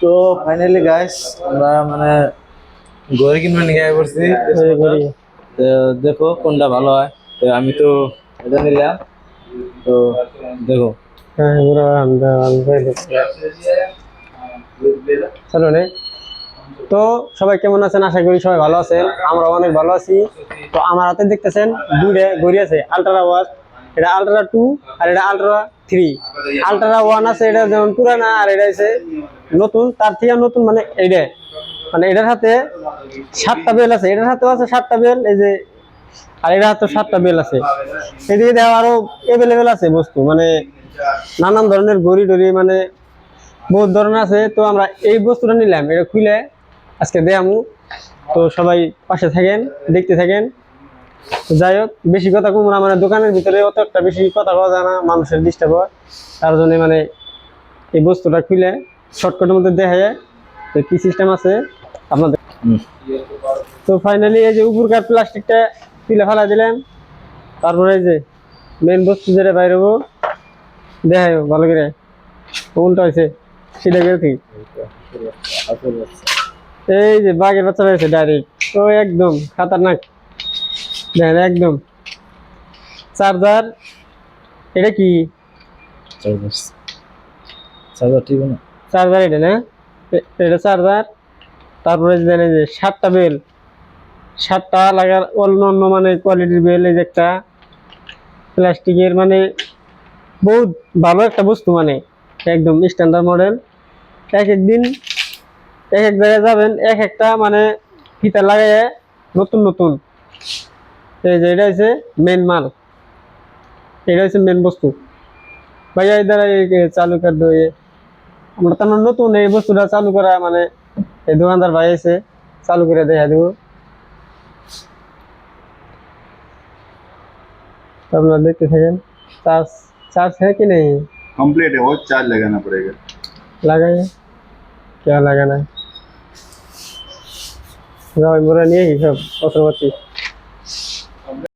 তো finally guys আমরা মানে ঘড়ি কিনবে নিয়ে আয় করছি। তো দেখো কোনটা ভালো হয়। তো আমি তো এটা নিলাম। তো দেখো চলো নে। তো সবাই কেমন আছেন? আশা করি সবাই ভালো আছেন, আমরা অনেক ভালো আছি। তো আমার হাতে দেখতেছেন দুইটা ঘড়ি আছে, আলট্রা ওয়াচ, এটা আলট্রা 2 আর এটা আলট্রা 3। আলট্রা 1 আছে, এটা যেমন পুরানা, আর এটা আছে নতুন, তার থেকে নতুন মানে এইটা, মানে এটার সাথে 7টা বেল আছে, এটার সাথেও আছে 7টা বেল, এই যে, আর এটার হাতে 7টা বেল আছে। এদিকে দেখো আরো এভেলেবেল আছে বস্তু, মানে নানান ধরনের ঘড়ি টড়ি, মানে বহুত ধরনের আছে। তো আমরা এই বস্তুটা নিলাম, এটা খুলে আজকে দেখামু। তো সবাই পাশে থাকেন, দেখতে থাকেন। যাই হোক, বেশি কথা কম না, মানে দোকানের ভিতরে অত একটা বেশি কথা বলা যায় না, মানুষের ডিস্টার্ব হয়। তার জন্য মানে এই বস্তুটা খুলে শর্টকাটের মধ্যে দেখা যায় তো কি সিস্টেম আছে আপনাদের। তো ফাইনালি এই যে উপরকার প্লাস্টিকটা তুলে ফেলা দিলেন, তারপরে এই যে মেন বস্তু যেটা বাইরে হবো দেখাই ভালো করে উল্টা হয়েছে সেটা করে ঠিক। এই যে বাঘের বাচ্চা হয়েছে ডাইরেক্ট, তো একদম খাতারনাক দেখেন একদম। চার্জার, এটা কি চার্জার ঠিক না? চার্জার এটা না, এটা চার্জার। তারপরে দেন এই যে 7টা বেল, 7টা লাগার অন্য অন্য মানে কোয়ালিটির বেল। এই যে একটা প্লাস্টিকের, মানে বহুত ভালো একটা বস্তু, মানে একদম স্ট্যান্ডার্ড মডেল। এক এক দিন এক এক জায়গায় যাবেন, এক একটা মানে ফিতা লাগাই নতুন নতুন। এই যে এটা হচ্ছে মেন মাল, এটা হচ্ছে মেন বস্তু। ভাইয়া এই দ্বারা চালু করে দিয়ে আমরা তো নতুন এই বস্তুটা চালু করা, মানে এই দোকানদার ভাই এসে চালু করে দেখা দেবো। আপনারা देखते থাকেন। चार्ज चार्ज है कि नहीं? कंप्लीट है, और चार्ज लगाना पड़ेगा। लगाइए, क्या लगाना है? जाओ मोरा नहीं सब,